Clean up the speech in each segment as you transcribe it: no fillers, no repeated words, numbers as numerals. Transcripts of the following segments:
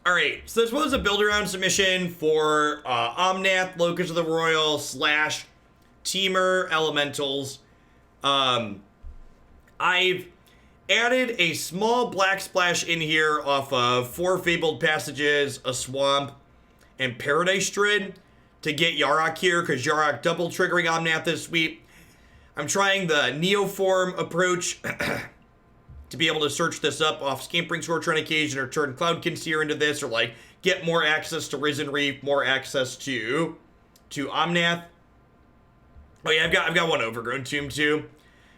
Alright, so this was a build-around submission for Omnath, Locus of the Roil, / Teamer Elementals. I've added a small black splash in here off of 4 Fabled Passages, a Swamp, and Paradise Druid to get Yarok here, because Yarok double triggering Omnath this week. I'm trying the Neoform approach to be able to search this up off Scampering Scorcher on occasion, or turn Cloudkin Seer into this, or like get more access to Risen Reef, more access to Omnath. Oh yeah, I've got one Overgrown Tomb too.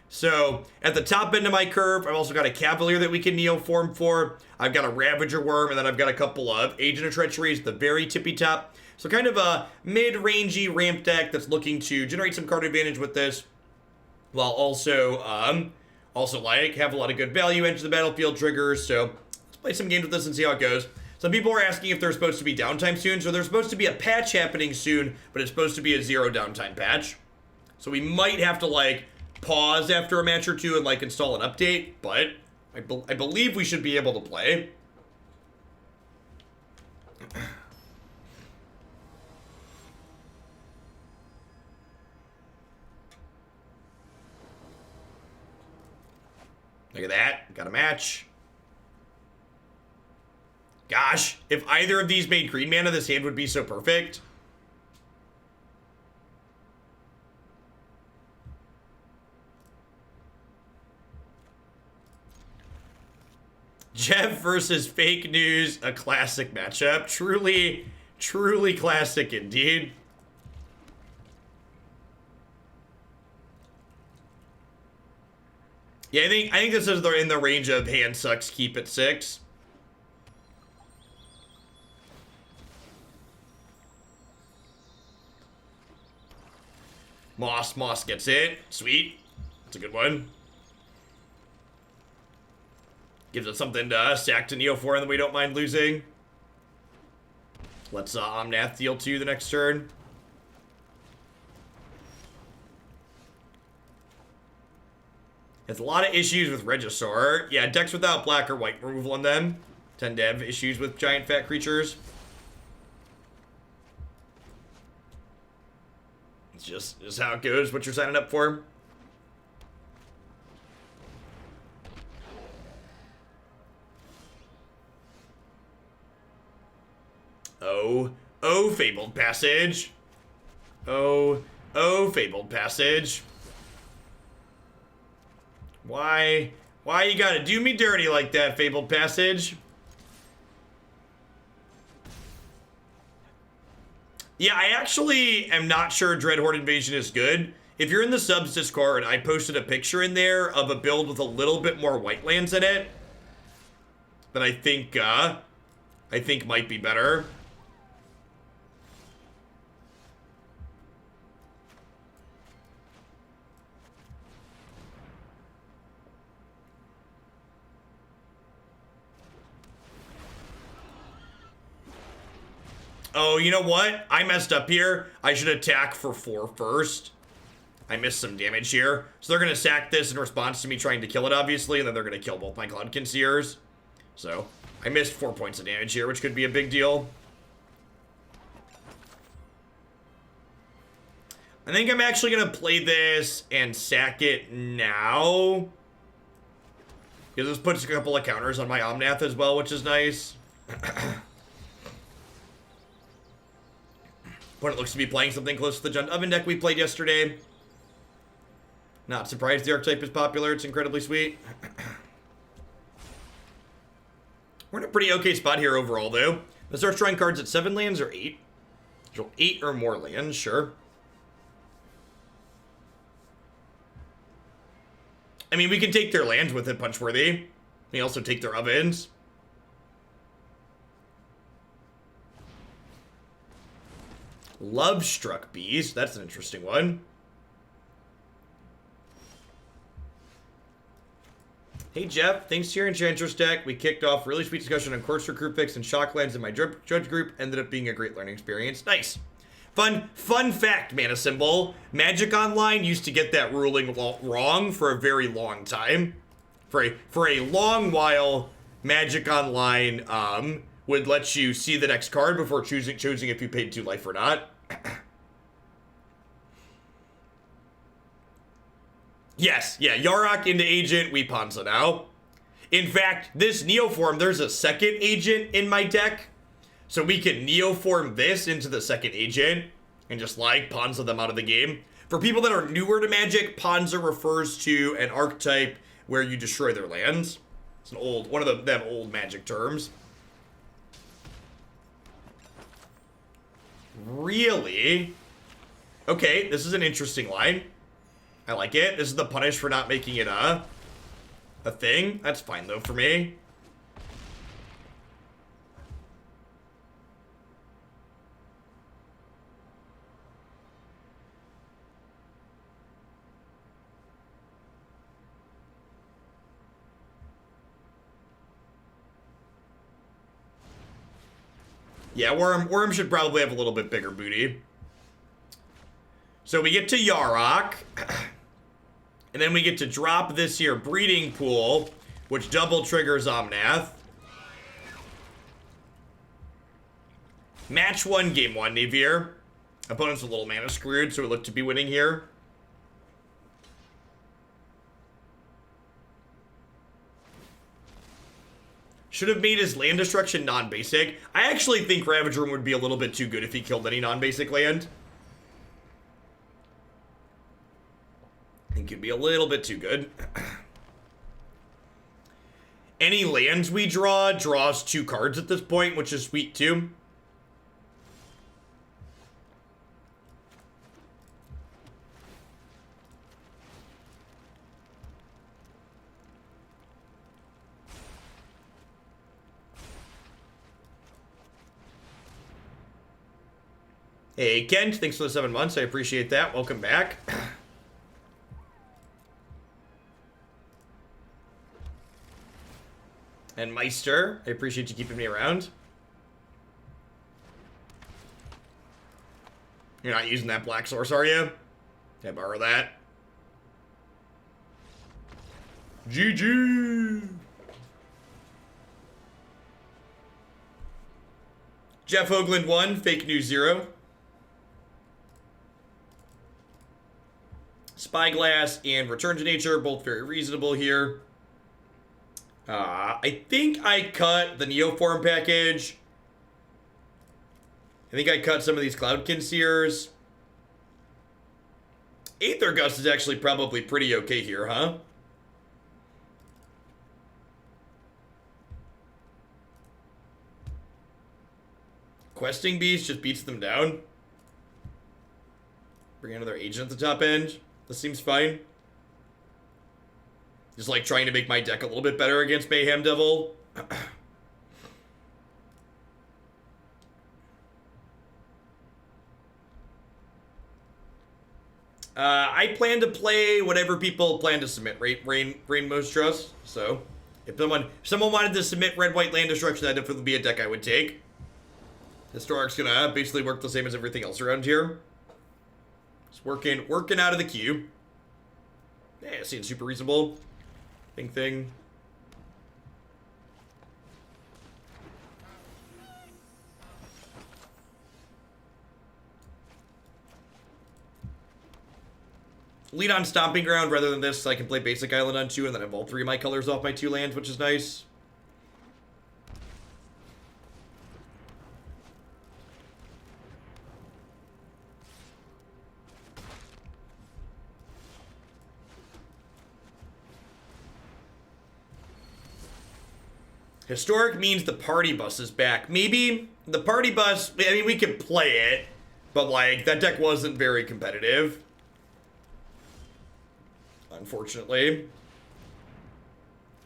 So at the top end of my curve, I've also got a Cavalier that we can Neoform for. I've got a Ravager Wurm, and then I've got a couple of Agent of Treachery at the very tippy top. So kind of a mid-rangey ramp deck that's looking to generate some card advantage with this, while also like have a lot of good value into the battlefield triggers. So let's play some games with this and see how it goes. Some people are asking if there's supposed to be downtime soon. So there's supposed to be a patch happening soon, but it's supposed to be a 0 downtime patch. So we might have to like pause after a match or two and like install an update, but I believe we should be able to play. Look at that. Got a match. Gosh, if either of these made green mana, this hand would be so perfect. Jeff versus Fake News, a classic matchup. Truly, truly classic indeed. Yeah, I think this is in the range of hand sucks, keep it 6. Moss gets it. Sweet. That's a good one. Gives us something to sack to Neoform that we don't mind losing. Let's Omnath deal 2 the next turn. Has a lot of issues with Regisaur. Yeah, decks without black or white removal in them tend to have issues with giant fat creatures. It's just how it goes, what you're signing up for. Oh, Fabled Passage. Oh, Fabled Passage. Why you gotta do me dirty like that, Fabled Passage? Yeah, I actually am not sure Dreadhorde Invasion is good. If you're in the subs Discord, I posted a picture in there of a build with a little bit more white lands in it that I think might be better. Oh, you know what? I messed up here. I should attack for 4 first. I missed some damage here. So they're going to sack this in response to me trying to kill it, obviously, and then they're going to kill both my Cloudkin Seers. So I missed 4 points of damage here, which could be a big deal. I think I'm actually going to play this and sack it now, because this puts a couple of counters on my Omnath as well, which is nice. Opponent looks to be playing something close to the Giant Oven deck we played yesterday. Not surprised the archetype is popular. It's incredibly sweet. We're in a pretty okay spot here overall, though. Let's start drawing cards at 7 lands or 8. 8 or more lands, sure. I mean, we can take their lands with it, Punchworthy. We also take their ovens. Love Struck Beast. That's an interesting one. Hey Jeff, thanks to your Enchantress deck, we kicked off really sweet discussion on Courser Crucifix and Shocklands in my judge group. Ended up being a great learning experience. Nice. Fun fact, Mana Symbol. Magic Online used to get that ruling wrong for a very long time. For a long while, Magic Online would let you see the next card before choosing if you paid 2 life or not. Yes, yeah, Yarok into Agent, we Ponza now. In fact, this Neoform, there's a second Agent in my deck. So we can Neoform this into the second Agent and just like Ponza them out of the game. For people that are newer to Magic, Ponza refers to an archetype where you destroy their lands. It's an old, one of them old Magic terms. Really? Okay, this is an interesting line. I like it. This is the punish for not making it a thing. That's fine though for me. Yeah, Wurm should probably have a little bit bigger booty. So we get to Yarok. And then we get to drop this here Breeding Pool, which double triggers Omnath. Match 1, game 1, Navier. Opponent's a little mana screwed, so we look to be winning here. Should have made his land destruction non-basic. I actually think Ravager Wurm would be a little bit too good if he killed any non-basic land. I think it'd be a little bit too good. Any lands we draw draws 2 cards at this point, which is sweet too. Hey, Kent, thanks for the 7 months. I appreciate that. Welcome back. And Meister, I appreciate you keeping me around. You're not using that black source, are you? Can I borrow that? GG! Jeff Hoagland 1, Fake News 0. Spyglass and Return to Nature, both very reasonable here. I think I cut the Neoform package. I think I cut some of these Cloudkin Seers. Aether Gust is actually probably pretty okay here, huh? Questing Beast just beats them down. Bring another Agent at the top end. This seems fine. Just like trying to make my deck a little bit better against Mayhem Devil. I plan to play whatever people plan to submit. Rainbow's Trust. So, if someone wanted to submit red-white land destruction, that'd definitely be a deck I would take. Historic's gonna basically work the same as everything else around here. Just working out of the queue. Yeah, seems super reasonable. Thing. Lead on Stomping Ground rather than this, so I can play Basic Island on 2 and then have all 3 of my colors off my 2 lands, which is nice. Historic means the party bus is back. Maybe the party bus, I mean, we could play it, but like, that deck wasn't very competitive. Unfortunately.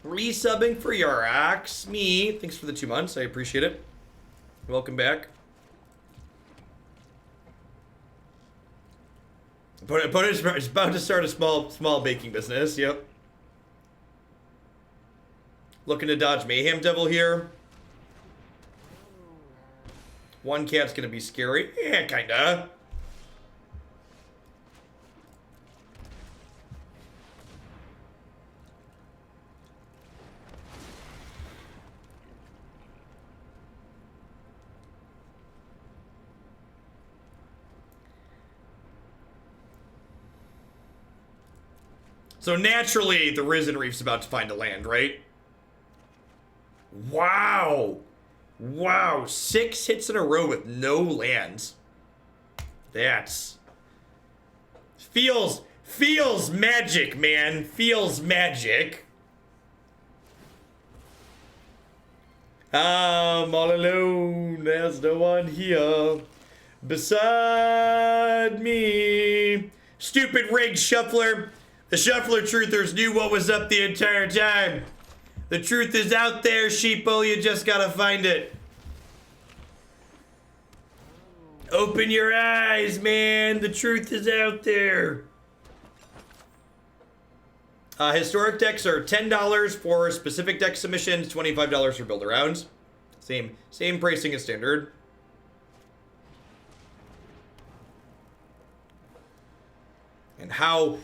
Resubbing for Yarok. Me. Thanks for the 2 months. I appreciate it. Welcome back. Opponent is about to start a small baking business. Yep. Looking to dodge Mayhem Devil here. One cat's gonna be scary. Yeah, kinda. So naturally, the Risen Reef's about to find a land, right? Wow. Wow. 6 hits in a row with no lands. That's... Feels magic, man. Feels magic. I'm all alone. There's no one here beside me. Stupid rigged shuffler. The shuffler truthers knew what was up the entire time. The truth is out there, sheeple. You just gotta find it. Open your eyes, man. The truth is out there. Historic decks are $10 for specific deck submissions, $25 for build-arounds. Same pricing as standard. And how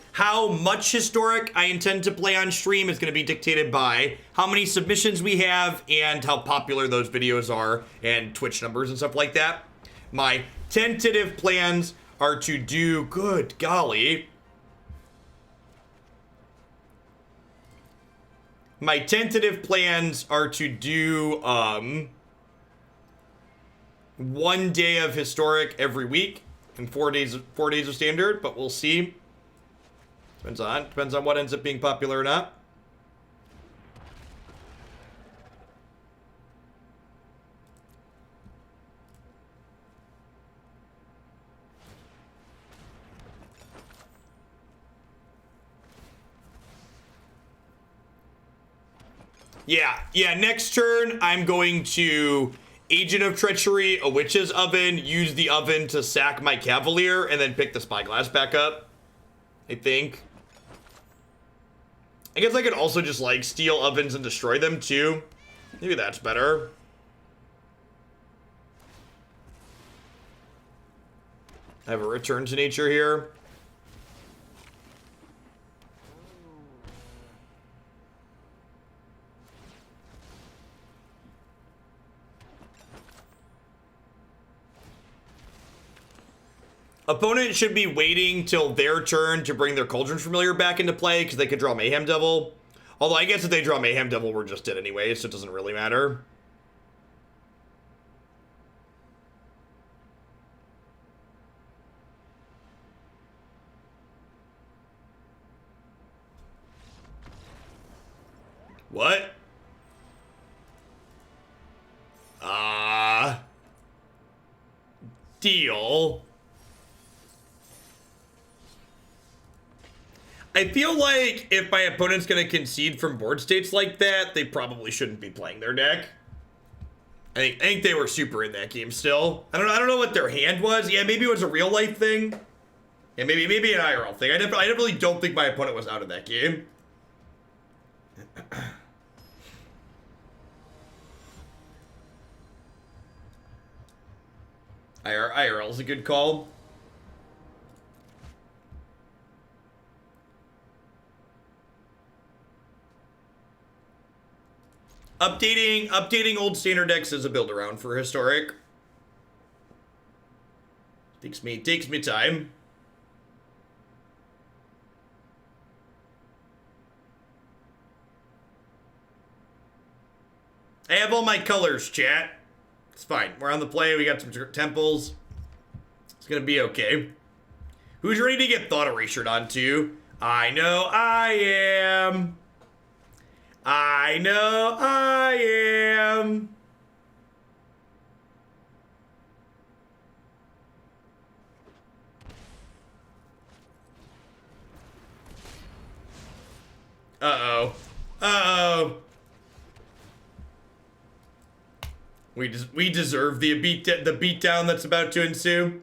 much historic I intend to play on stream is going to be dictated by how many submissions we have and how popular those videos are and Twitch numbers and stuff like that. My tentative plans are to do, good golly. My tentative plans are to do 1 day of historic every week and 4 days of standard, but we'll see. Depends on what ends up being popular or not. Yeah, next turn I'm going to Agent of Treachery, a Witch's Oven, use the oven to sack my Cavalier, and then pick the Spyglass back up, I think. I guess I could also just, like, steal ovens and destroy them, too. Maybe that's better. I have a Return to Nature here. Opponent should be waiting till their turn to bring their Cauldron Familiar back into play because they could draw Mayhem Devil. Although I guess if they draw Mayhem Devil, we're just dead anyway, so it doesn't really matter. What? Deal. I feel like if my opponent's going to concede from board states like that, they probably shouldn't be playing their deck. I think they were super in that game still. I don't know what their hand was. Yeah, maybe it was a real life thing. Yeah, maybe an IRL thing. I definitely don't think my opponent was out of that game. IRL is a good call. Updating old standard decks as a build around for historic. Takes me time. I have all my colors, chat. It's fine. We're on the play. We got some temples. It's gonna be okay. Who's ready to get Thought Erasered onto? I know I am. I know I am. Uh-oh. Uh-oh. We deserve the beatdown that's about to ensue.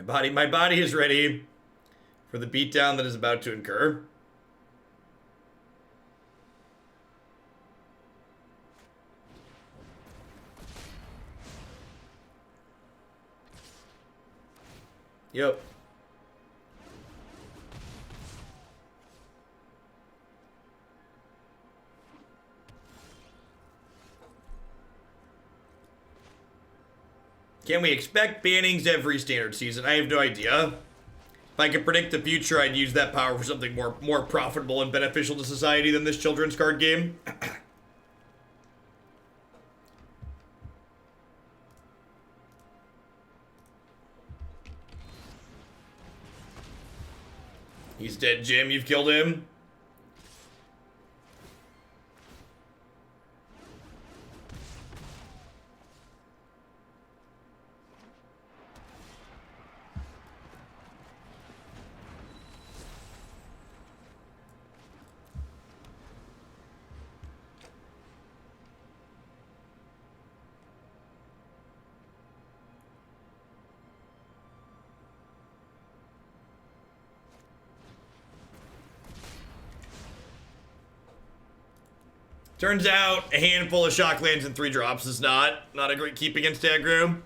My body is ready for the beatdown that is about to incur. Yep. Can we expect bannings every standard season? I have no idea. If I could predict the future, I'd use that power for something more profitable and beneficial to society than this children's card game. He's dead, Jim. You've killed him. Turns out a handful of shock lands and 3 drops is not a great keep against aggro.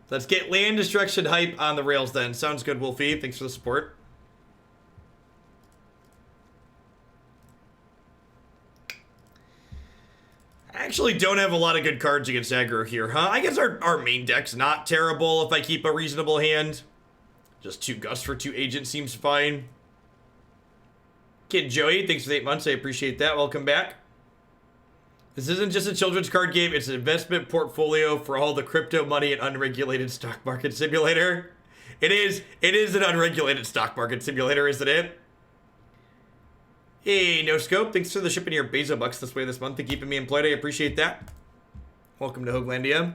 Let's get land destruction hype on the rails then. Sounds good, Wolfie. Thanks for the support. I actually don't have a lot of good cards against aggro here, huh? I guess our main deck's not terrible if I keep a reasonable hand. Just 2 Gust for 2 Agent seems fine. Kid Joey, thanks for the 8 months. I appreciate that. Welcome back. This isn't just a children's card game. It's an investment portfolio for all the crypto money and unregulated stock market simulator. It is an unregulated stock market simulator, isn't it? Hey, No Scope. Thanks for the shipping your Bezo bucks this way this month and keeping me employed. I appreciate that. Welcome to Hoaglandia.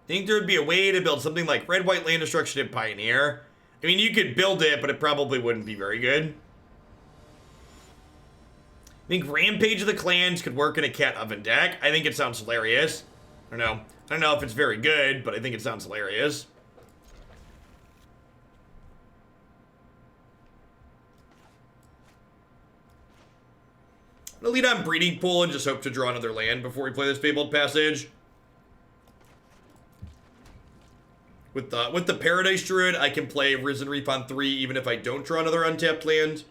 Think there would be a way to build something like red-white land destruction in Pioneer? I mean, you could build it, but it probably wouldn't be very good. I think Rampage of the Clans could work in a Cat Oven deck. I think it sounds hilarious. I don't know if it's very good, but I think it sounds hilarious. I'm gonna lead on Breeding Pool and just hope to draw another land before we play this Fabled Passage. With the Paradise Druid, I can play Risen Reef on 3 even if I don't draw another untapped land.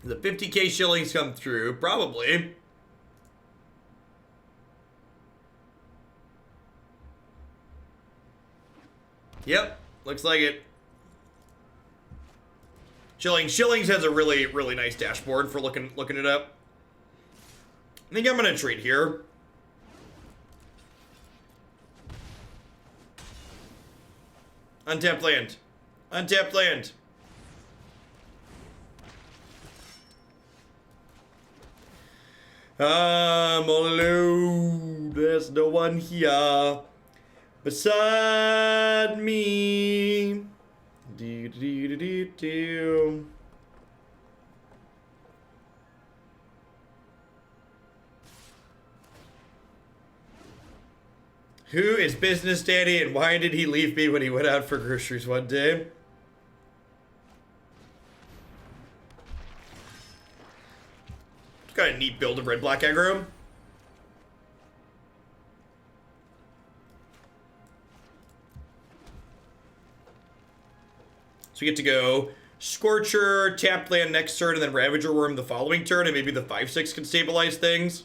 The 50k shillings come through, probably. Yep, looks like it. Shillings has a really nice dashboard for looking it up. I think I'm gonna trade here. Untapped land. Untapped land. I'm all alone. There's no one here beside me. Do, do, do, do, do. Who is Business Daddy and why did he leave me when he went out for groceries one day? Got a neat build of red-black aggro. So we get to go Scorcher, tap land next turn, and then Ravager Wurm the following turn, and maybe the 5/6 can stabilize things.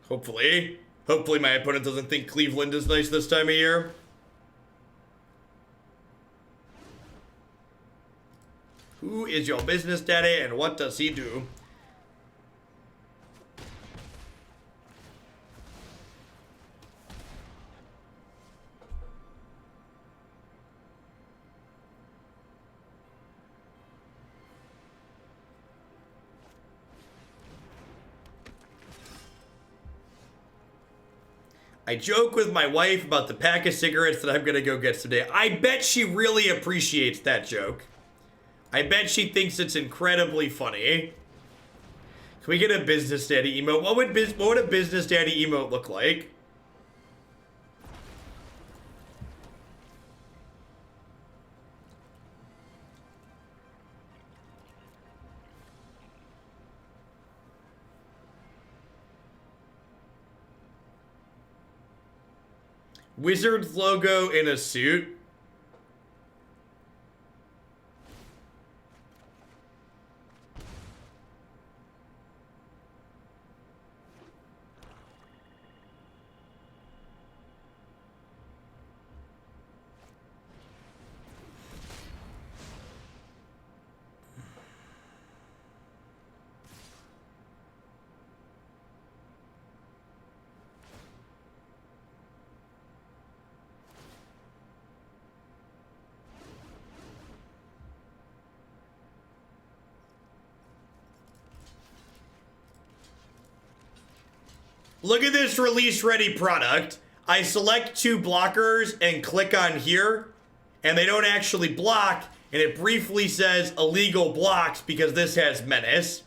Hopefully. Hopefully my opponent doesn't think Cleveland is nice this time of year. Who is your business daddy and what does he do? I joke with my wife about the pack of cigarettes that I'm gonna go get today. I bet she really appreciates that joke. I bet she thinks it's incredibly funny. Can we get a Business Daddy emote? What would a Business Daddy emote look like? Wizard's logo in a suit. Look at this release-ready product. I select 2 blockers and click on here, and they don't actually block, and it briefly says illegal blocks because this has Menace.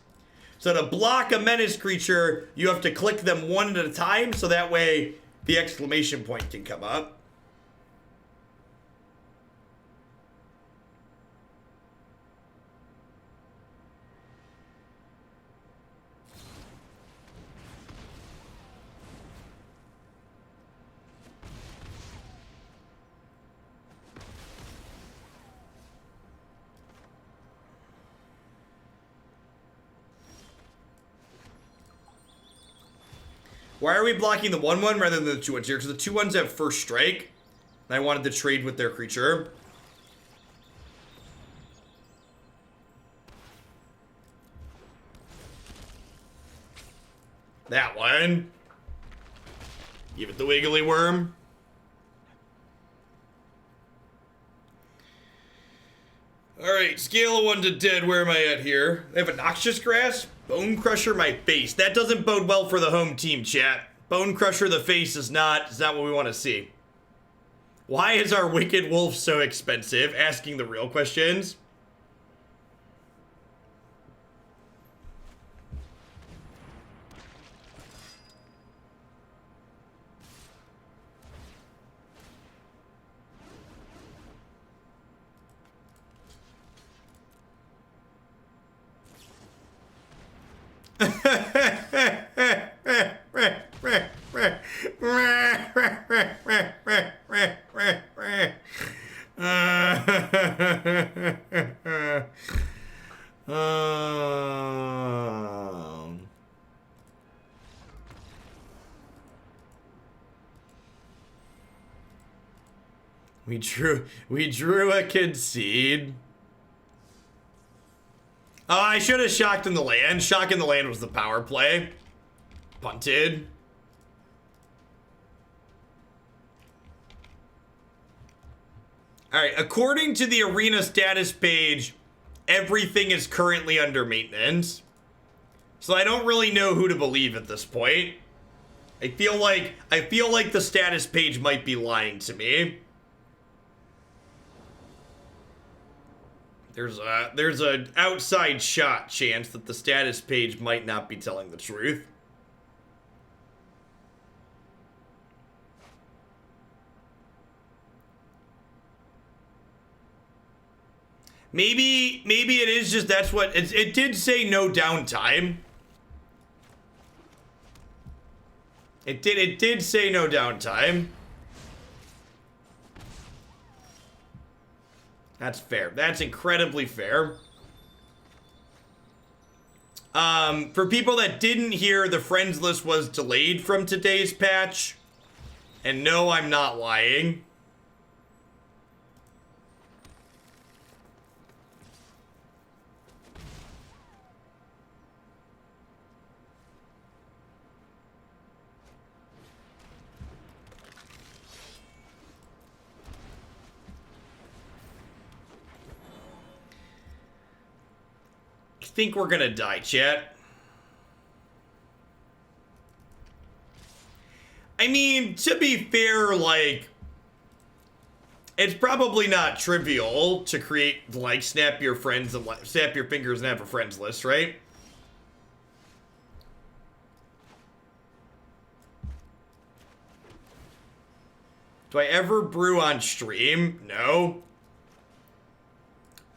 So to block a Menace creature, you have to click them one at a time, so that way the exclamation point can come up. Why are we blocking the 1/1 rather than the 2/1s here? Because the 2/1s have first strike. And I wanted to trade with their creature. That one. Give it the wiggly worm. Alright, scale of 1 to dead. Where am I at here? I have a Noxious Grass. Bone Crusher my face. That doesn't bode well for the home team, chat. Bone Crusher the face is not what we want to see. Why is our Wicked Wolf so expensive? Asking the real questions. We drew a concede. Oh, I should have shocked in the land. Shock in the land was the power play. Punted. Alright, according to the arena status page, everything is currently under maintenance. So I don't really know who to believe at this point. I feel like the status page might be lying to me. There's a outside shot chance that the status page might not be telling the truth. Maybe it is just that's what it did say no downtime. It did say no downtime. That's fair. That's incredibly fair. For people that didn't hear, the friends list was delayed from today's patch. And no, I'm not lying. I think we're gonna die, chat. I mean, to be fair, like, it's probably not trivial to create, like, snap your fingers and have a friends list, right? Do I ever brew on stream? No.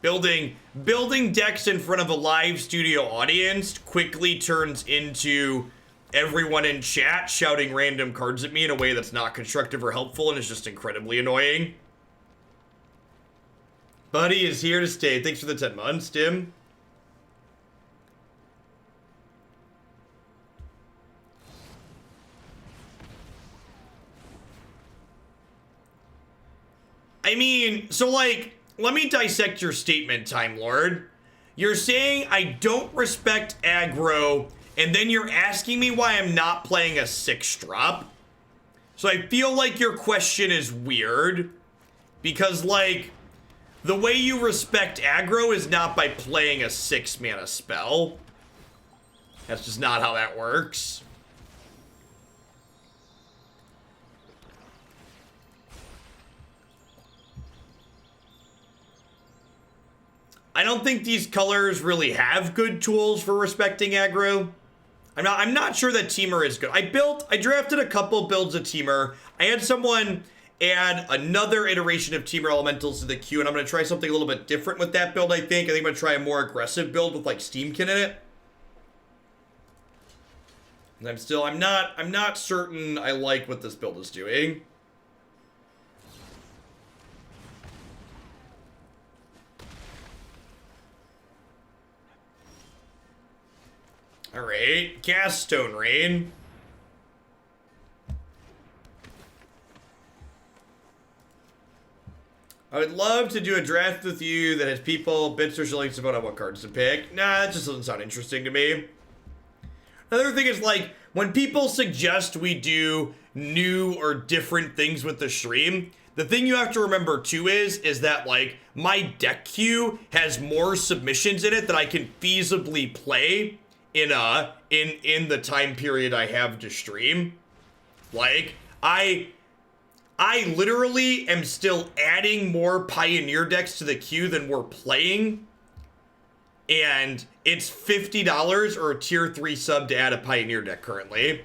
Building decks in front of a live studio audience quickly turns into everyone in chat shouting random cards at me in a way that's not constructive or helpful and is just incredibly annoying. Buddy is here to stay. Thanks for the 10 months, Tim. I mean, so like, let me dissect your statement, Time Lord. You're saying I don't respect aggro, and then you're asking me why I'm not playing a 6-drop. So I feel like your question is weird, because like, the way you respect aggro is not by playing a 6-mana spell. That's just not how that works. I don't think these colors really have good tools for respecting aggro. I'm not sure that Temur is good. I drafted a couple builds of Temur. I had someone add another iteration of Temur Elementals to the queue, and I'm going to try something a little bit different with that build, I think. I'm going to try a more aggressive build with, like, Steamkin in it. And I'm not certain I like what this build is doing. Alright, cast Stone Rain. I would love to do a draft with you that has people bits or shillings about on what cards to pick. Nah, that just doesn't sound interesting to me. Another thing is, like, when people suggest we do new or different things with the stream, the thing you have to remember too is that, like, my deck queue has more submissions in it that I can feasibly play in the time period I have to stream. Like, I literally am still adding more Pioneer decks to the queue than we're playing. And it's $50 or a tier 3 sub to add a Pioneer deck currently.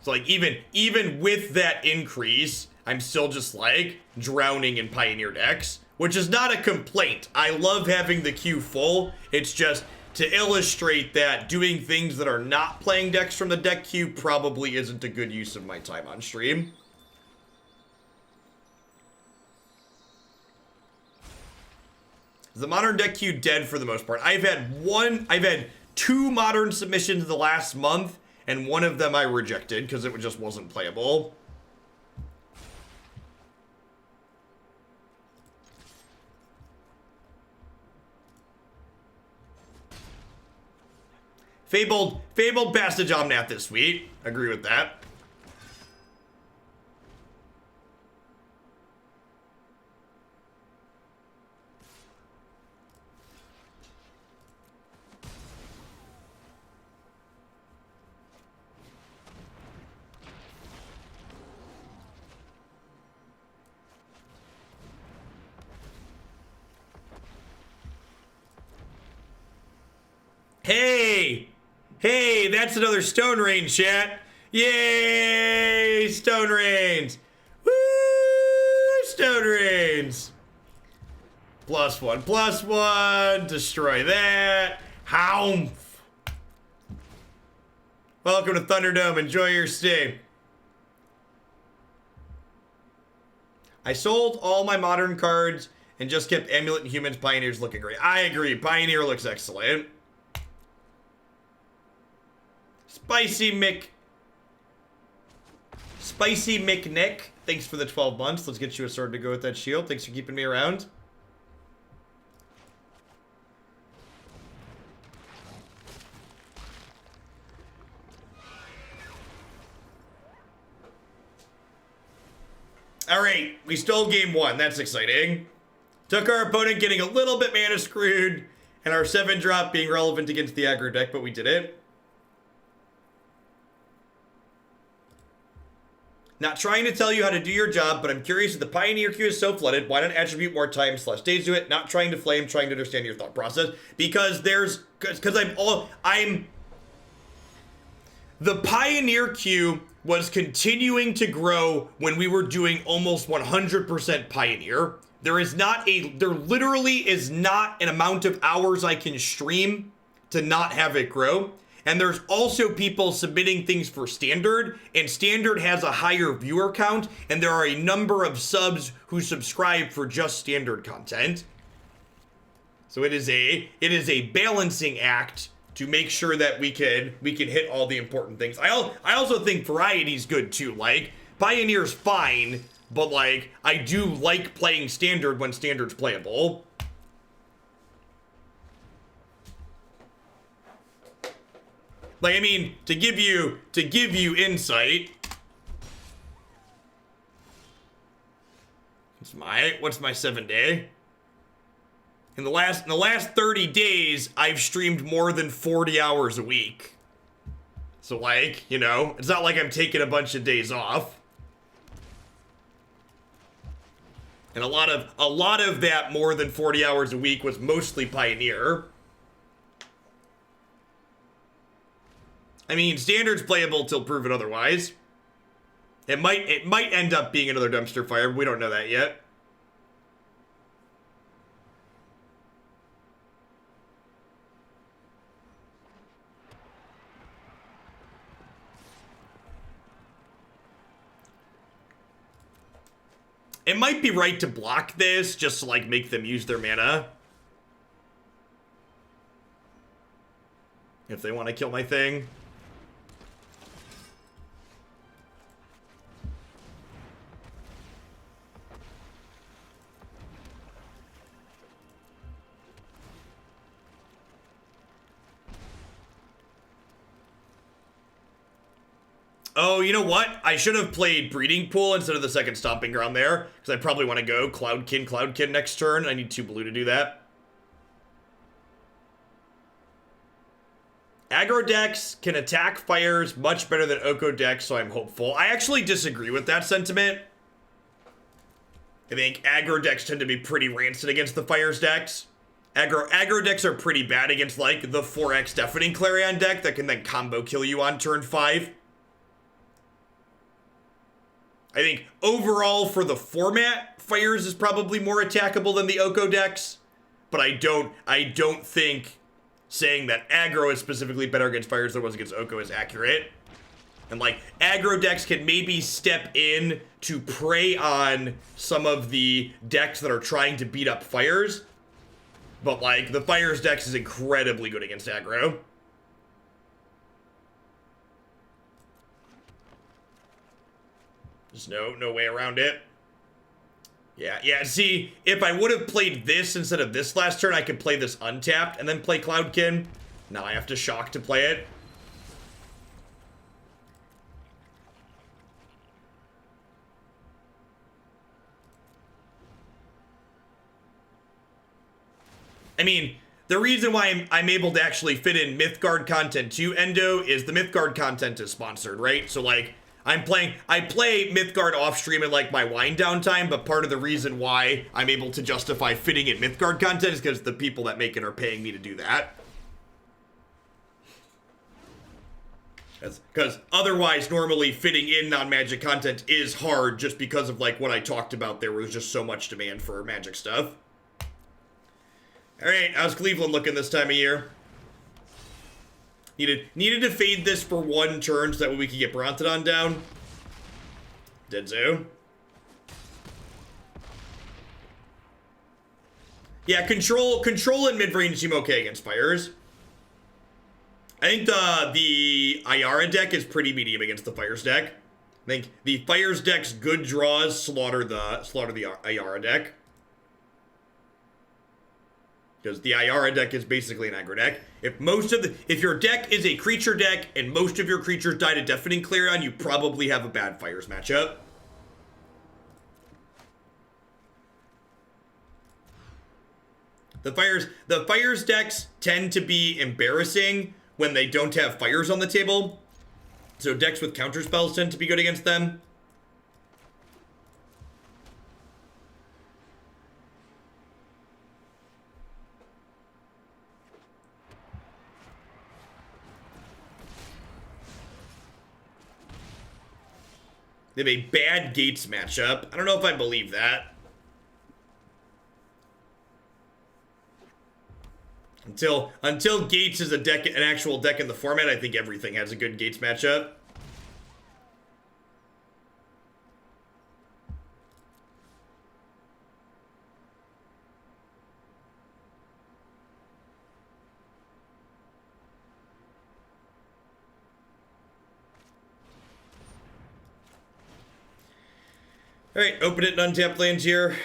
So like even with that increase, I'm still just like drowning in Pioneer decks, which is not a complaint. I love having the queue full. It's just to illustrate that doing things that are not playing decks from the deck queue probably isn't a good use of my time on stream. Is the modern deck queue dead for the most part? I've had 2 modern submissions in the last month, and one of them I rejected because it just wasn't playable. Fabled Passage Omnath this week. Agree with that. Hey, that's another Stone Rain, chat. Yay, Stone Rains. Woo, Stone Rains. +1/+1. Destroy that. Howmph. Welcome to Thunderdome. Enjoy your stay. I sold all my modern cards and just kept Amulet and Humans. Pioneer's looking great. I agree. Pioneer looks excellent. Spicy McNick, thanks for the 12 months. Let's get you a sword to go with that shield. Thanks for keeping me around. Alright, we stole game 1. That's exciting. Took our opponent getting a little bit mana screwed, and our 7-drop being relevant against the aggro deck, but we did it. Not trying to tell you how to do your job, but I'm curious if the Pioneer queue is so flooded, why not attribute more time / days to it? Not trying to flame, trying to understand your thought process. Because the Pioneer queue was continuing to grow when we were doing almost 100% Pioneer. There literally is not an amount of hours I can stream to not have it grow. And there's also people submitting things for Standard, and Standard has a higher viewer count, and there are a number of subs who subscribe for just Standard content. So it is a balancing act to make sure that we can hit all the important things. I also think variety's good too. Like, Pioneer's fine, but like, I do like playing Standard when Standard's playable. Like, I mean, to give you insight. What's my 7-day? In the last 30 days, I've streamed more than 40 hours a week. So like, you know, it's not like I'm taking a bunch of days off. And a lot of that more than 40 hours a week was mostly Pioneer. I mean, Standard's playable till proven otherwise. It might end up being another dumpster fire, but we don't know that yet. It might be right to block this, just to, like, make them use their mana. If they want to kill my thing. Oh, you know what? I should have played Breeding Pool instead of the second Stomping Ground there, because I probably want to go Cloudkin next turn. I need 2 blue to do that. Aggro decks can attack fires much better than Oko decks, so I'm hopeful. I actually disagree with that sentiment. I think aggro decks tend to be pretty rancid against the fires decks. Aggro decks are pretty bad against, like, the 4x Deafening Clarion deck that can then combo kill you on turn 5. I think overall for the format, Fires is probably more attackable than the Oko decks, but I don't think saying that aggro is specifically better against Fires than it was against Oko is accurate. And like, aggro decks can maybe step in to prey on some of the decks that are trying to beat up Fires, but like, the Fires decks is incredibly good against aggro. There's no way around it. Yeah, see, if I would have played this instead of this last turn, I could play this untapped and then play Cloudkin. Now I have to shock to play it. I mean, the reason why I'm able to actually fit in Mythgard content to Endo is the Mythgard content is sponsored, right? So like, I play Mythgard off stream in like my wind down time, but part of the reason why I'm able to justify fitting in Mythgard content is because the people that make it are paying me to do that. Because otherwise, normally fitting in non-Magic content is hard just because of like what I talked about. There was just so much demand for Magic stuff. All right, how's Cleveland looking this time of year? Needed to fade this for 1 turn so that way we could get Brontodon down. Did so. Yeah, control and mid-range seem okay against Fires. I think the Ayara deck is pretty medium against the Fires deck. I think the Fires deck's good draws slaughter the Ayara deck. Because the Ayara deck is basically an aggro deck. If your deck is a creature deck and most of your creatures die to Deafening Clarion, you probably have a bad Fires matchup. The Fires decks tend to be embarrassing when they don't have Fires on the table. So decks with counter spells tend to be good against them. They have a bad Gates matchup. I don't know if I believe that. Until Gates is an actual deck in the format, I think everything has a good Gates matchup. Alright, open it and untap lands here.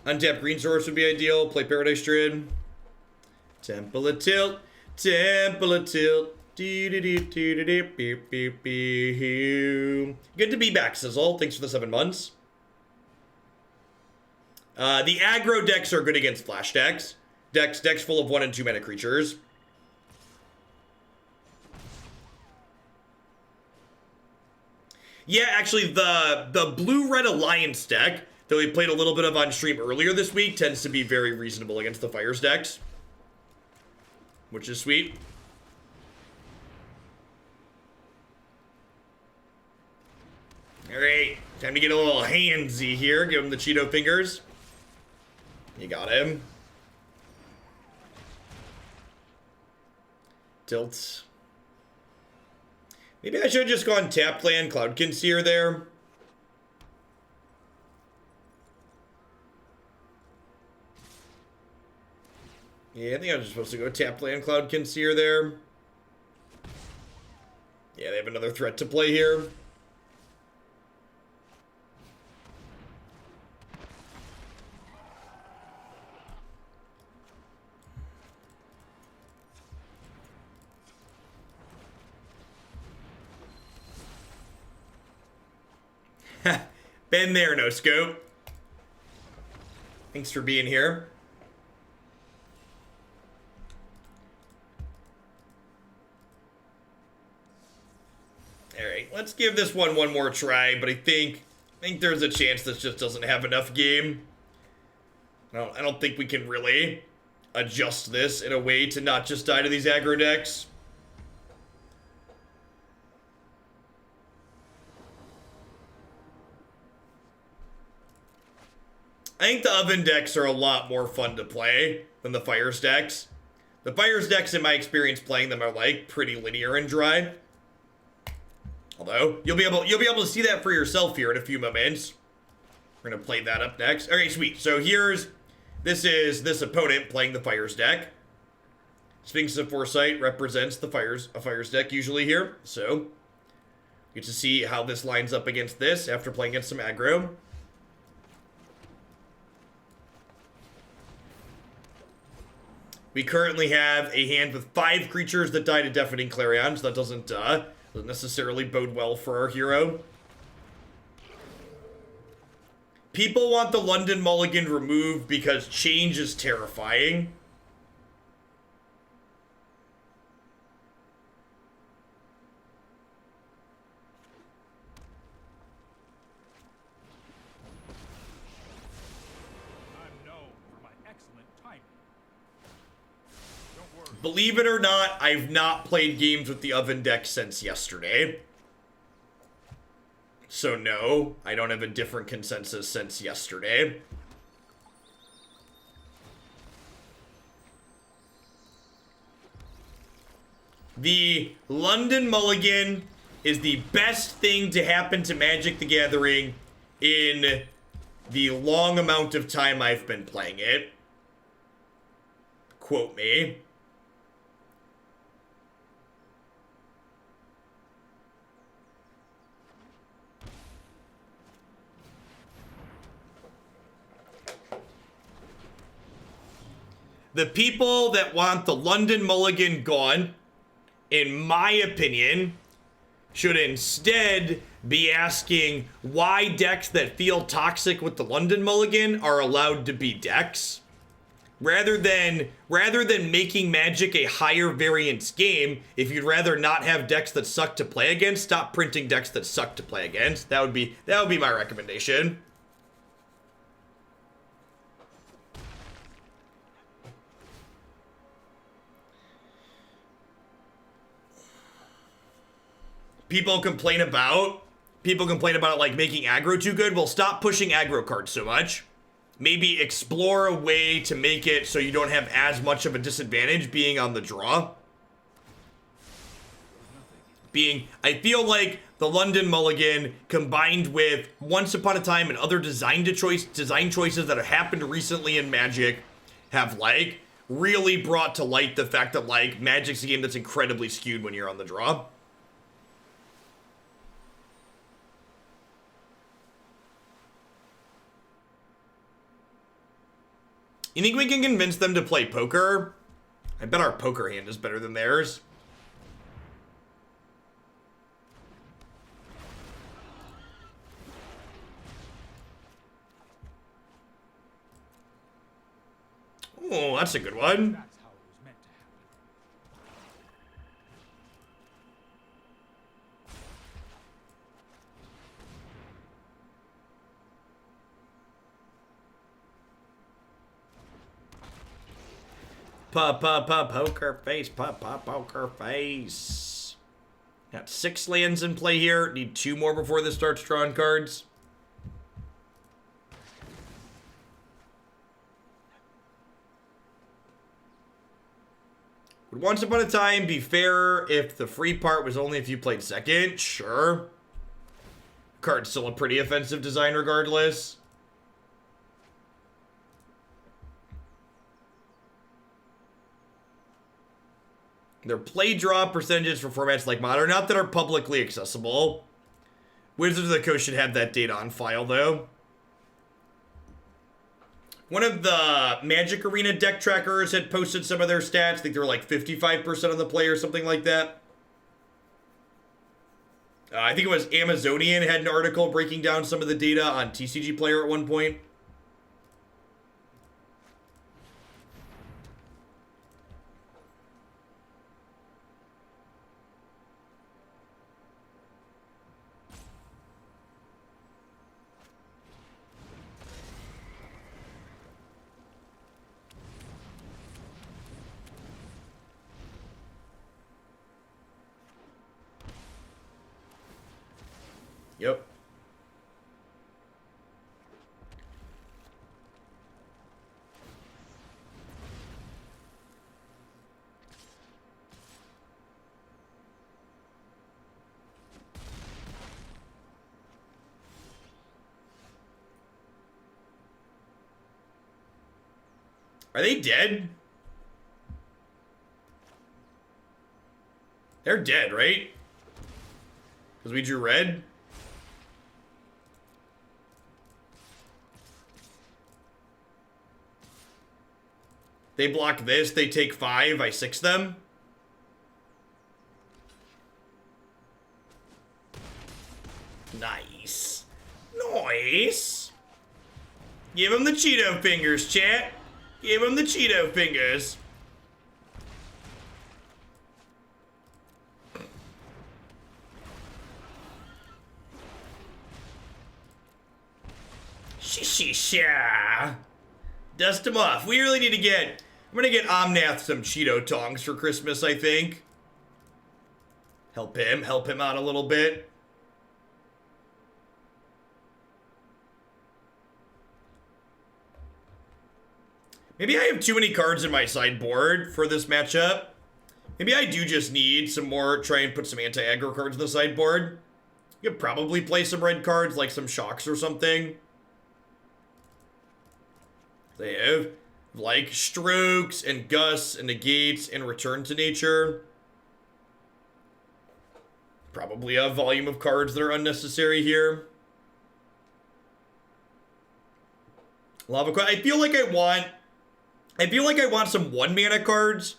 Untap green source would be ideal. Play Paradise Druid. Temple of Tilt. Temple of Tilt. Good to be back, Sizzle. Thanks for the 7 months. The aggro decks are good against flash decks. Decks full of 1 and 2 mana creatures. Yeah, actually, the Blue-Red Alliance deck that we played a little bit of on stream earlier this week tends to be very reasonable against the Fires decks, which is sweet. Alright, time to get a little handsy here. Give him the Cheeto fingers. You got him. Tilt. Maybe I should have just gone tap land Cloudkin Seer there. Yeah, I think I was supposed to go tap land Cloudkin Seer there. Yeah, they have another threat to play here. Been there, no scope. Thanks for being here. Alright, let's give this one more try, but I think there's a chance this just doesn't have enough game. I don't think we can really adjust this in a way to not just die to these aggro decks. I think the Oven decks are a lot more fun to play than the Fires decks. The Fires decks, in my experience playing them, are like pretty linear and dry. Although you'll be able to see that for yourself here in a few moments. We're gonna play that up next. Okay, sweet. So this is this opponent playing the Fires deck. Sphinx of Foresight represents a Fires deck usually here. So get to see how this lines up against this after playing against some aggro. We currently have a hand with 5 creatures that die to Deafening Clarion, so that doesn't necessarily bode well for our hero. People want the London Mulligan removed because change is terrifying. Believe it or not, I've not played games with the Oven deck since yesterday. So no, I don't have a different consensus since yesterday. The London Mulligan is the best thing to happen to Magic the Gathering in the long amount of time I've been playing it. Quote me. The people that want the London Mulligan gone, in my opinion, should instead be asking why decks that feel toxic with the London Mulligan are allowed to be decks. Rather than making Magic a higher variance game, if you'd rather not have decks that suck to play against, stop printing decks that suck to play against. That would be my recommendation. people complain about it like making aggro too good. Well, stop pushing aggro cards so much. Maybe explore a way to make it so you don't have as much of a disadvantage being on the draw. I feel like the London Mulligan combined with Once Upon a Time and other design choices that have happened recently in Magic have like really brought to light the fact that like Magic's a game that's incredibly skewed when you're on the draw. You think we can convince them to play poker? I bet our poker hand is better than theirs. Oh, that's a good one. That's how it was meant to Poker face, poker face. Got 6 lands in play here. Need 2 more before this starts drawing cards. Would Once Upon a Time be fairer if the free part was only if you played second? Sure. Card's still a pretty offensive design regardless. Their play draw percentages for formats like Modern, not that are publicly accessible. Wizards of the Coast should have that data on file, though. One of the Magic Arena deck trackers had posted some of their stats. I think they were like 55% on the play or something like that. I think it was Amazonian had an article breaking down some of the data on TCG Player at one point. Yep. Are they dead? They're dead, right? Because we drew red? They block this, they take 5, I 6 them. Nice. Nice. Give him the Cheeto fingers, chat. Give him the Cheeto fingers. Shisha. Dust him off. We really need to get... I'm gonna get Omnath some Cheeto tongs for Christmas, I think. Help him out a little bit. Maybe I have too many cards in my sideboard for this matchup. Maybe I do just need some more, try and put some anti-aggro cards in the sideboard. You could probably play some red cards, like some Shocks or something. They have, like, Strokes and Gusts and Negates and Return to Nature. Probably a volume of cards that are unnecessary here. Lava Coil. I feel like I want some 1-mana cards.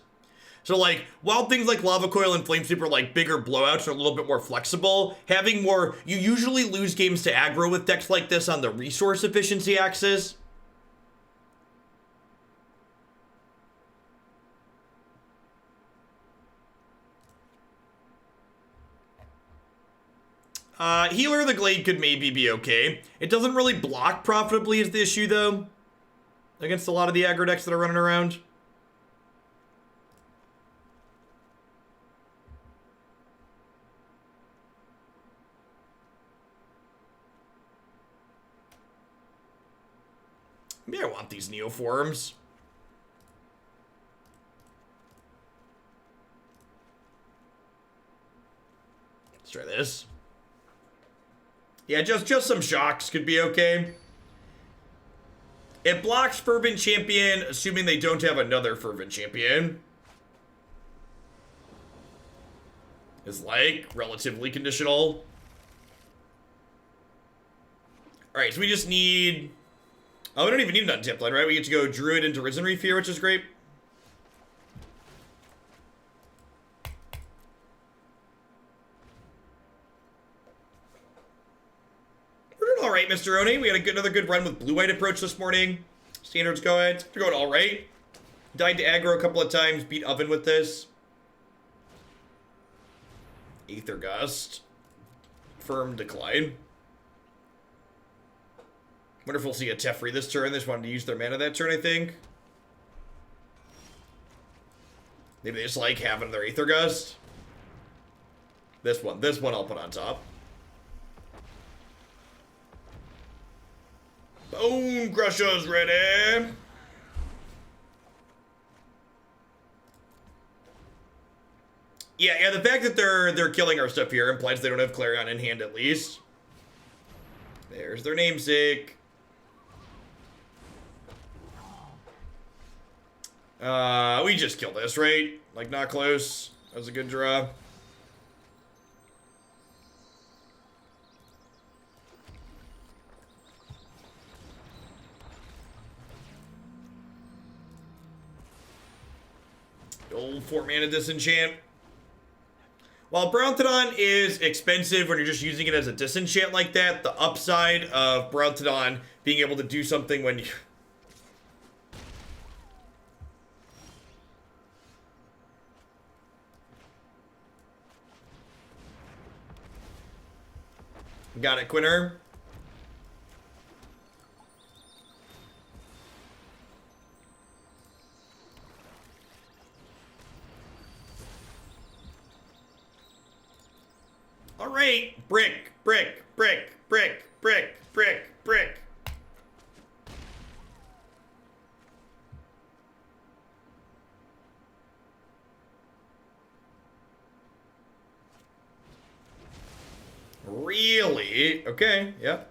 So, like, while things like Lava Coil and Flame Sweep are, like, bigger blowouts are a little bit more flexible, having more... You usually lose games to aggro with decks like this on the resource efficiency axis. Healer of the Glade could maybe be okay. It doesn't really block profitably is the issue, though, against a lot of the aggro decks that are running around. Maybe I want these Neoforms. Let's try this. Yeah, just some shocks could be okay. It blocks Fervent Champion, assuming they don't have another Fervent Champion. Is like relatively conditional. Alright, so we just need... Oh, we don't even need an untap line, right? We get to go Druid into Risen Reef here, which is great. We're doing alright, Mr. Oni. We had another good run with blue-white approach this morning. Standards going. We're going alright. Died to aggro a couple of times. Beat Oven with this. Aether Gust. Firm decline. Wonder if we'll see a Teferi this turn. They just wanted to use their mana that turn, I think. Maybe they just like having their Aether Gust. This one I'll put on top. Bone Crusher's ready. Yeah, the fact that they're killing our stuff here implies they don't have Clarion in hand at least. There's their namesake. We just killed this, right? Like, not close. That was a good draw. Old 4-mana disenchant. While Brontodon is expensive when you're just using it as a disenchant like that, the upside of Brontodon being able to do something when you... Got it, Quinner. All right, brick, brick, brick, brick, brick, brick, brick. Really? Okay, yeah.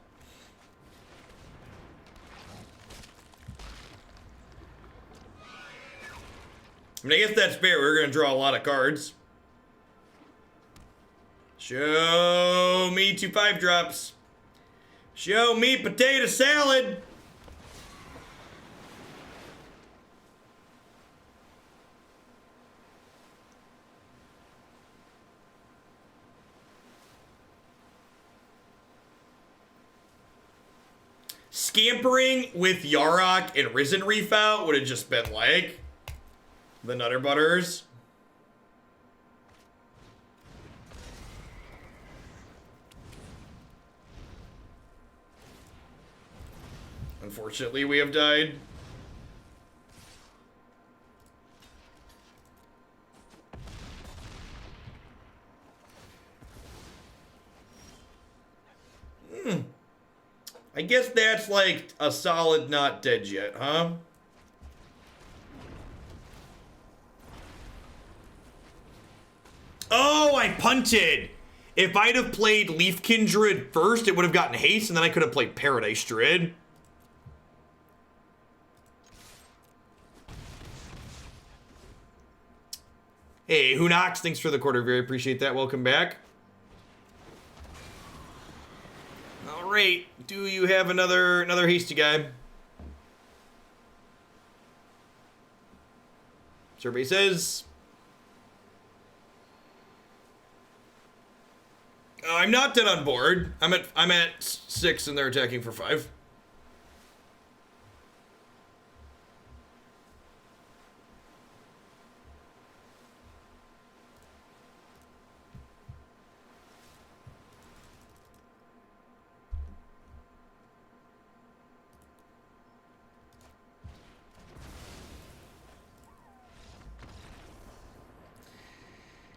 I mean, I guess that's fair. We're gonna draw a lot of cards. Show me 2 5-drops. Show me potato salad. Scampering with Yarok and Risen Reef out would have just been like the Nutter Butters. Unfortunately, we have died. I guess that's like a solid not dead yet, huh? Oh, I punted! If I'd have played Leafkin Druid first, it would have gotten haste, and then I could have played Paradise Druid. Hey, Who Knocks? Thanks for the quarter. Very appreciate that. Welcome back. All right. Do you have another hasty guy? Survey says. I'm not dead on board. I'm at 6 and they're attacking for 5.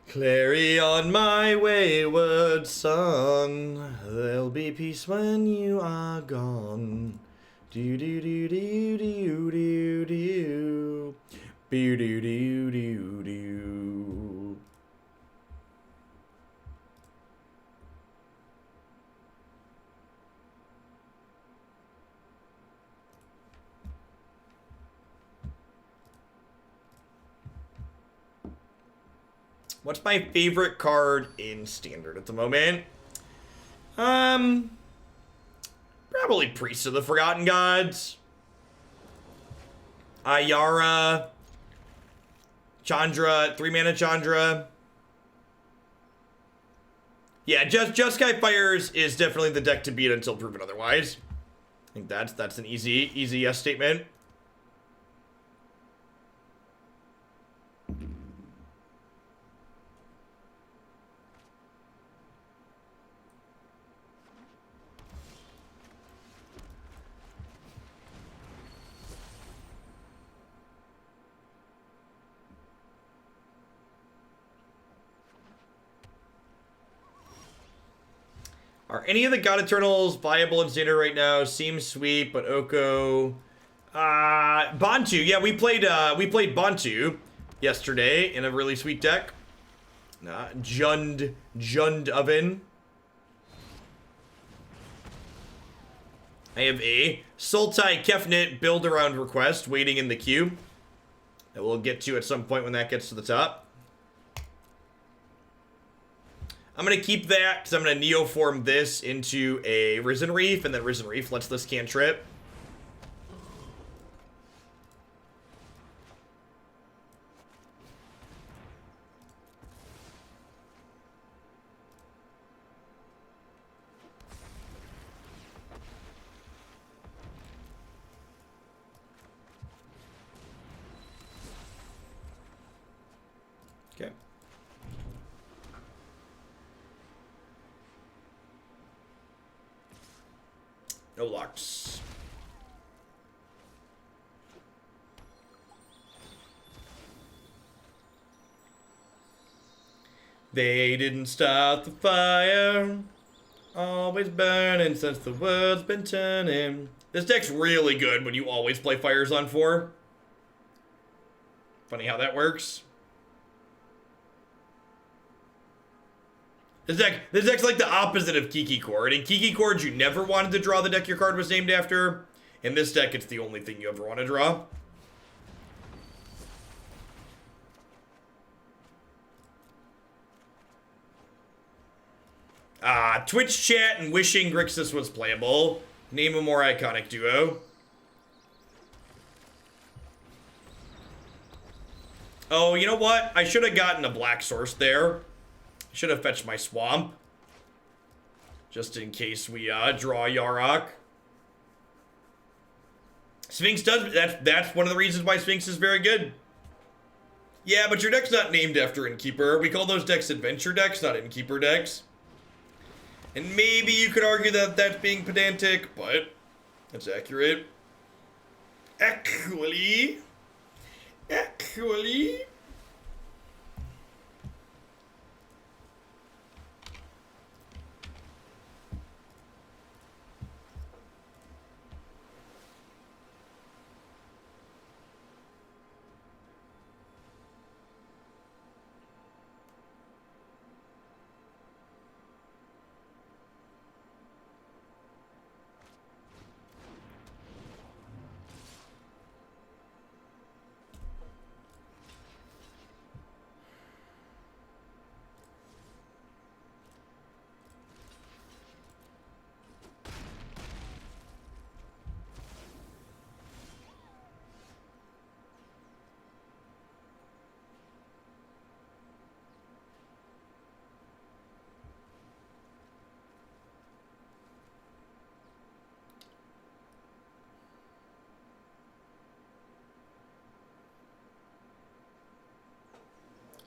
Clary on my wayward son, there'll be peace when you are gone. Do do do do do do do. Do do do do do. What's my favorite card in Standard at the moment? Probably Priest of the Forgotten Gods. Ayara. Chandra, 3-mana Chandra. Yeah, just Sky Fires is definitely the deck to beat until proven otherwise. I think that's an easy yes statement. Are any of the God Eternals viable in Standard right now? Seems sweet, but Oko. Bantu. Yeah, we played Bantu yesterday in a really sweet deck. Jund Oven. I have a Sultai Kefnit build around request waiting in the queue that we'll get to at some point when that gets to the top. I'm going to keep that because I'm going to Neoform this into a Risen Reef, and then Risen Reef lets this cantrip. Okay. No locks. They didn't start the fire, always burning since the world's been turning. This deck's really good when you always play fires on 4. Funny how that works. This deck's like the opposite of Kiki Chord. In Kiki Chord, you never wanted to draw the deck your card was named after. In this deck, it's the only thing you ever want to draw. Twitch chat and wishing Grixis was playable. Name a more iconic duo. Oh, you know what? I should have gotten a black source there. Should have fetched my swamp. Just in case we draw Yarok. Sphinx does... That's one of the reasons why Sphinx is very good. Yeah, but your deck's not named after Innkeeper. We call those decks adventure decks, not Innkeeper decks. And maybe you could argue that that's being pedantic, but that's accurate. Actually...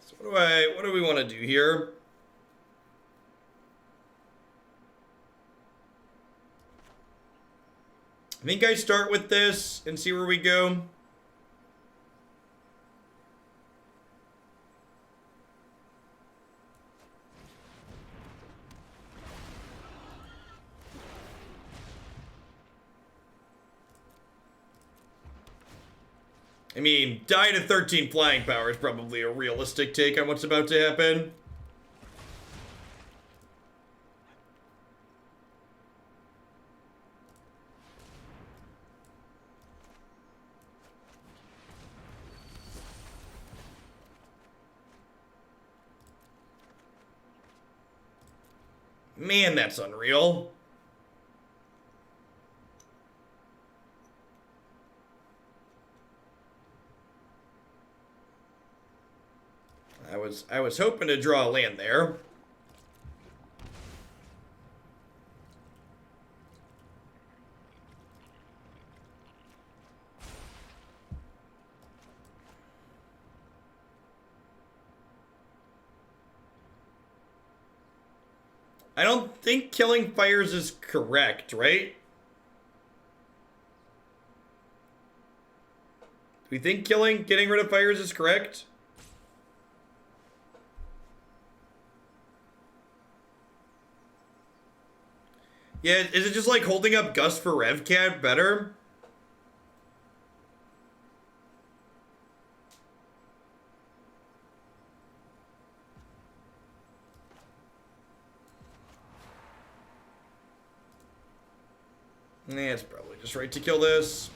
So what do we want to do here? I think I start with this and see where we go. I mean, die to 13 flying power is probably a realistic take on what's about to happen. Man, that's unreal. I was hoping to draw a land there. I don't think killing fires is correct, right? Do we think getting rid of fires is correct? Yeah, is it just like holding up Gust for RevCat better? Yeah, it's probably just right to kill this.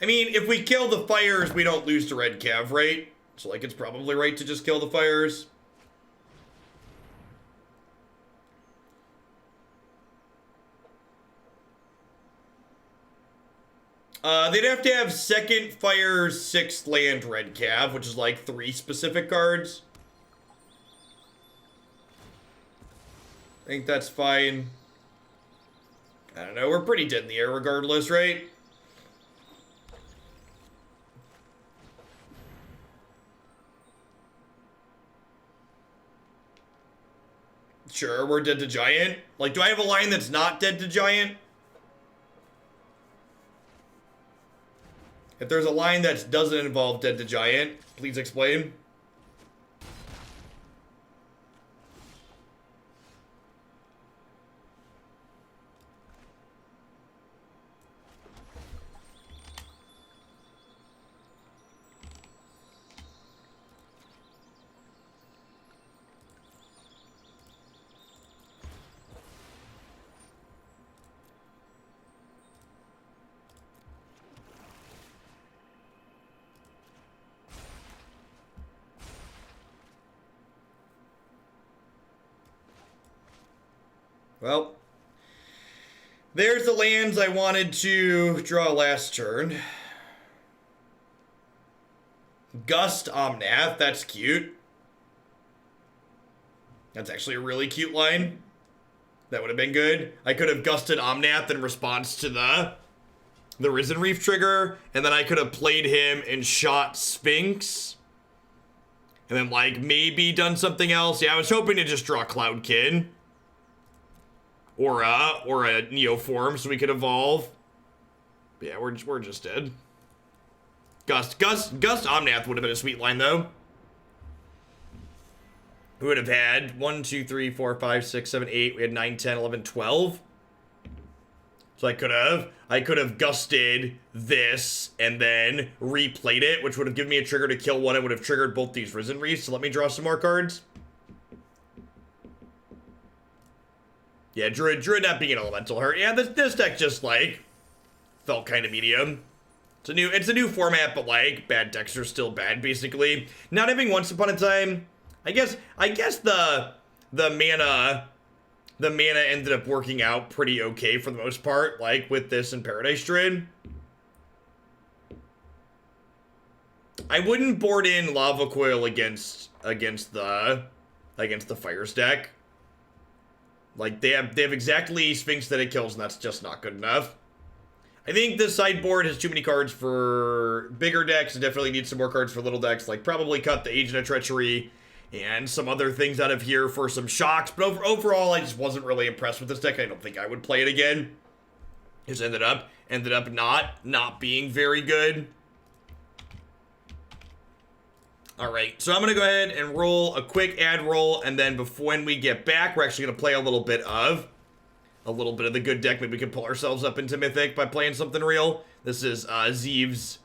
I mean, if we kill the fires, we don't lose to red cav, right? So, like, it's probably right to just kill the fires. They'd have to have second fire, 6th land red cav, which is like 3 specific cards. I think that's fine. I don't know, we're pretty dead in the air regardless, right? Sure, we're dead to giant. Like, do I have a line that's not dead to giant? If there's a line that doesn't involve dead to giant, please explain. Well, there's the lands I wanted to draw last turn. Gust Omnath, that's cute. That's actually a really cute line. That would have been good. I could have gusted Omnath in response to the Risen Reef trigger, and then I could have played him and shot Sphinx. And then, like, maybe done something else. Yeah, I was hoping to just draw Cloudkin. Or a Neoform so we could evolve. But yeah, we're just dead. Gust Omnath would have been a sweet line though. We would have had 1, 2, 3, 4, 5, 6, 7, 8. We had 9, 10, 11, 12. So I could have gusted this and then replayed it, which would have given me a trigger to kill one. It would have triggered both these Risen Reefs. So let me draw some more cards. Yeah, Druid not being an elemental hurt. Yeah, this deck just, like, felt kind of medium. It's a new format, but, like, bad decks are still bad, basically. Not having Once Upon a Time, I guess the mana ended up working out pretty okay for the most part, like, with this and Paradise Druid. I wouldn't board in Lava Coil against the Fires deck. Like, they have exactly Sphinx that it kills, and that's just not good enough. I think this sideboard has too many cards for bigger decks. It definitely needs some more cards for little decks. Like, probably cut the Agent of Treachery and some other things out of here for some shocks. But overall, I just wasn't really impressed with this deck. I don't think I would play it again. It just ended up not being very good. All right, so I'm going to go ahead and roll a quick ad roll, and then when we get back, we're actually going to play a little bit of the good deck. Maybe we can pull ourselves up into Mythic by playing something real. This is Zeev's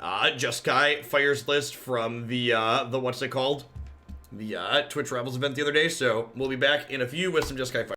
Jeskai Fires list from the what's it called? The Twitch Rivals event the other day. So we'll be back in a few with some Jeskai Fires.